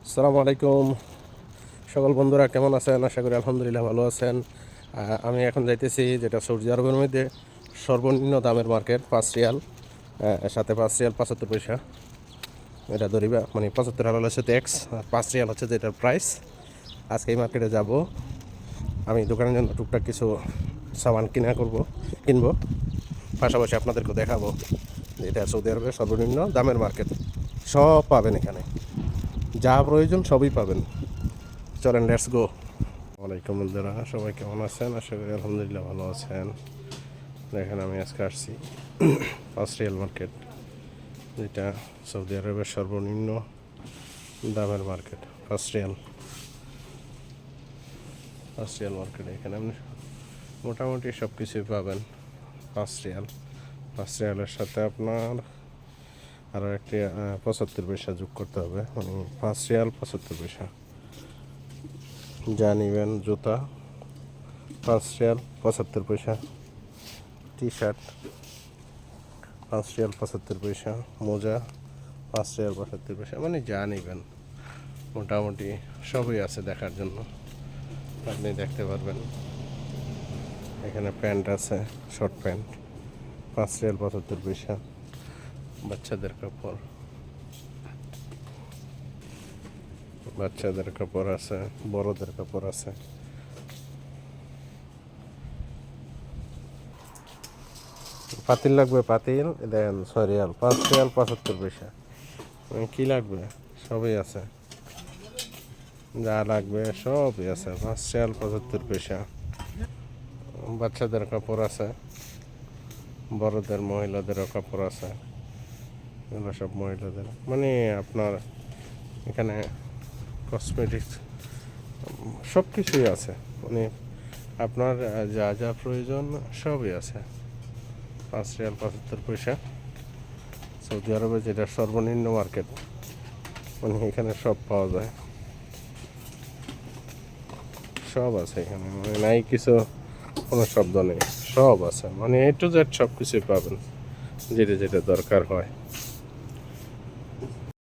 আসসালামু আলাইকুম। সকল বন্ধুরা কেমন আছেন? আশা করি আলহামদুলিল্লাহ ভালো আছেন। আমি এখন যাইতেছি যেটা সৌদি আরবের মধ্যে সর্বনিম্ন দামের মার্কেট 5 রিয়াল, সাথে 5 রিয়াল 75 পয়সা। এটা ধরিবা মানে 75 হালাল হচ্ছে ট্যাক্স, আর 5 রিয়াল হচ্ছে যেটার প্রাইস। আজকে এই মার্কেটে যাব, আমি দোকানের জন্য টুকটাক কিছু সামান কিনবো, পাশাপাশি আপনাদেরকে দেখাবো যে এটা সৌদি আরবের সর্বনিম্ন দামের মার্কেট। সব পাবেন এখানে, যা প্রয়োজন সবই পাবেন। চলেন, লেটস গো। ওয়ালাইকুম বন্ধুরা, সবাই কেমন আছেন? আশা করি আলহামদুলিল্লাহ ভালো আছেন। দেখেন, আমি আজকে আসছি 5 রিয়াল মার্কেট, যেটা সৌদি আরবের সর্বনিম্ন দামের মার্কেট। 5 রিয়াল মার্কেট, এখানে আপনি মোটামুটি সব কিছুই পাবেন। 5 রিয়াল, 5 রিয়ালের সাথে আপনার আরও একটি 75 পয়সা যোগ করতে হবে, মানে 5 রিয়াল 75 পয়সা। যা নেবেন, জুতা 5 রিয়াল 75 পয়সা, টি শার্ট 5 রিয়াল 75 পয়সা, মোজা 5 রিয়াল 75 পয়সা, মানে যা নেবেন মোটামুটি সবই আছে দেখার জন্য। আপনি দেখতে পারবেন, এখানে প্যান্ট আছে, শর্ট প্যান্ট 5 রিয়াল 75 পয়সা। বাচ্চাদের কাপড় আছে, বড়দের কাপড় আছে। পাতিল লাগবে? পাতিল দেন 6 রিয়াল, 5 রিয়াল 75 পয়সা। কি লাগবে? সবই আছে, যা লাগবে সবই আছে। 5 রিয়াল 75 পয়সা। বাচ্চাদের কাপড় আছে, বড়দের মহিলাদেরও কাপড় আছে। এগুলো সব মহিলাদের, মানে আপনার এখানে কসমেটিক্স সব কিছুই আছে, মানে আপনার যা যা প্রয়োজন সবই আছে। 5 রিয়াল 75 পয়সা, সৌদি আরবে যেটা সর্বনিম্ন মার্কেট, মানে এখানে সব পাওয়া যায়, সব আছে এখানে, মানে নাই কিছু, কোনো শব্দ নেই, সব আছে, মানে A to Z সব কিছুই পাবেন, যেটা যেটা দরকার হয়।